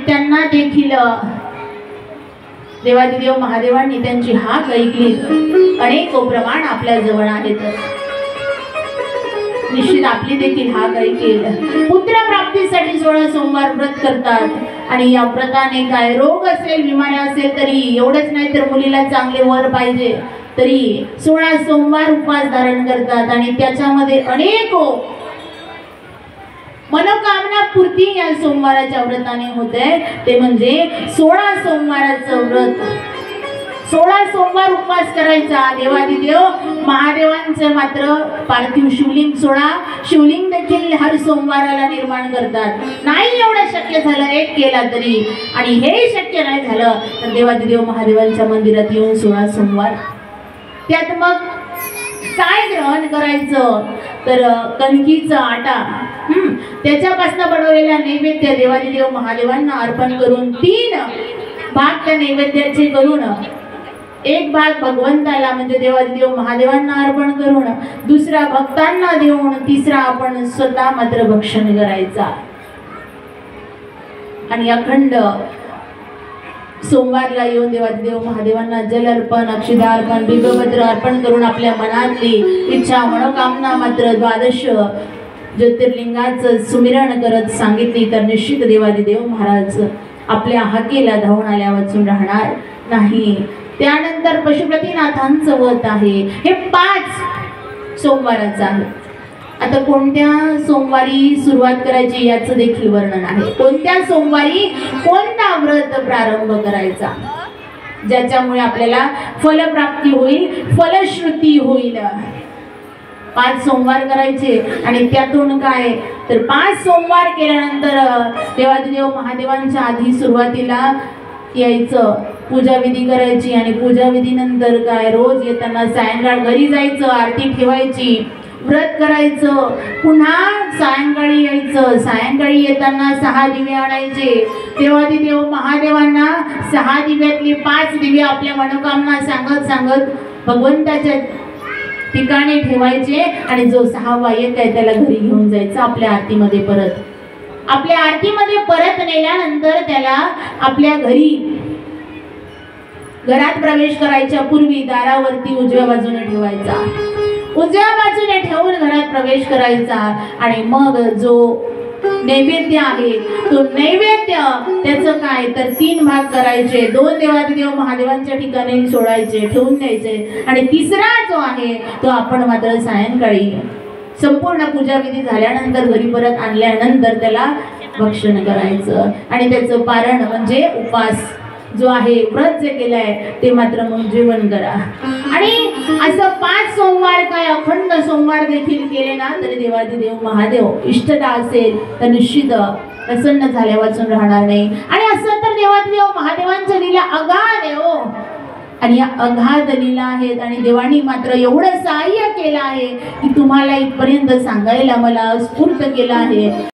त्यांना देखील देवादिदेव महादेवांनी त्यांची हाक ऐकली। अनेक प्रमाण आपल्या जवळ आहेत, निश्चित आपली देखील हाक ऐकेल। पुत्र प्राप्तीसाठी 16 सोमवार व्रत करतात आणि या व्रताने काय रोग असेल, बिमारी असेल तरी, एवढंच नाही तर मुलीला चांगले वर पाहिजे तरी 16 सोमवार उपवास धारण करतात आणि त्याच्यामध्ये अनेक मनोकामना पूर्ती या सोमवाराच्या व्रताने होते। ते म्हणजे 16 सोमवाराचं व्रत। 16 सोमवार उपवास करायचा। देवादिदेव महादेवांचं मात्र पार्थिव शिवलिंग 16 शिवलिंग देखील हर सोमवाराला निर्माण करतात। नाही एवढं शक्य झालं एक केला तरी, आणि हे शक्य नाही झालं तर देवादिदेव महादेवांच्या मंदिरात येऊन 16 सोमवार। त्यात मग काय ग्रहण करायचं तर कणकीचा आटा, त्याच्यापासून बनवलेला नैवेद्य देवादिदेव महादेवांना अर्पण करून 3 भाग त्या नैवेद्याचे करून, एक भाग भगवंताला म्हणजे देवादिदेव महादेवांना अर्पण करून, दुसरा भक्तांना देऊन, तिसरा आपण स्वतः मात्र भक्षण करायचा। आणि अखंड सोमवारला येऊन देवादिदेव महादेवांना जल अर्पण, अक्षदा अर्पण, बिल्वपत्र अर्पण करून आपल्या मनातली इच्छा मनोकामना मात्र 12 ज्योतिर्लिंगाचं सुमिरण करत सांगितली तर निश्चित देवादिदेव महाराज आपल्या हाकेला धावून आल्या वाचून राहणार नाही। त्यानंतर पशुपतीनाथांचं व्रत आहे, हे 5 सोमवाराचं आहे। आता कोणत्या सोमवारी सुरुवात करायची याचं देखील वर्णन आहे। कोणत्या सोमवारी कोणता व्रत प्रारंभ करायचा ज्याच्यामुळे आपल्याला फलप्राप्ती होईल, फलश्रुती होईल। 5 सोमवार करायचे आणि त्यातून काय तर 5 सोमवार केल्यानंतर देवादिदेव महादेवांच्या आधी सुरुवातीला यायचं, पूजा विधी करायची आणि पूजा विधीनंतर काय रोज येताना सायंकाळ घरी जायचं, आरती ठेवायची, व्रत करायचं, पुन्हा सायंकाळी यायचं। सायंकाळी येताना 6 दिवे आणायचे। देवादिदेव महादेवांना 6 दिव्यातले 5 दिवे आपल्या मनोकामना सांगत सांगत भगवंताच्या ठिकाणी ठेवायचे आणि जो 6वा एक आहे त्याला घरी घेऊन जायचं आपल्या आरतीमध्ये परत। आपल्या आरतीमध्ये परत नेल्यानंतर त्याला आपल्या घरात प्रवेश करायच्या पूर्वी दारावरती उजव्या बाजूने ठेवायचा। उजव्या बाजूने ठेवून घरात प्रवेश करायचा आणि मग जो नैवेद्य आहे तो नैवेद्य त्याचं काय तर 3 भाग करायचे। 2 देवादिदेव महादेवांच्या ठिकाणी सोडायचे, ठेवून द्यायचे आणि तिसरा जो आहे तो आपण मात्र सायंकाळी संपूर्ण पूजाविधी झाल्यानंतर घरी परत आणल्यानंतर त्याला भक्षण करायचं आणि त्याचं पारण म्हणजे उपवास जो आहे व्रत जे केलंय ते मात्र मग जेवण करा। आणि असं 5 सोमवार काय अखंड सोमवार देखील केले ना तरी देवादिदेव महादेव इष्टता असेल तर निश्चित प्रसन्न झाल्या वाचून राहणार नाही। आणि असं तर देवादिदेव महादेवांच्या लीला अगाध आहे हो, आणि या अगाध लीला आहेत आणि देवानी मात्र एवढं सहाय्य केलं आहे की तुम्हाला इथपर्यंत सांगायला मला स्फूर्त केलं आहे।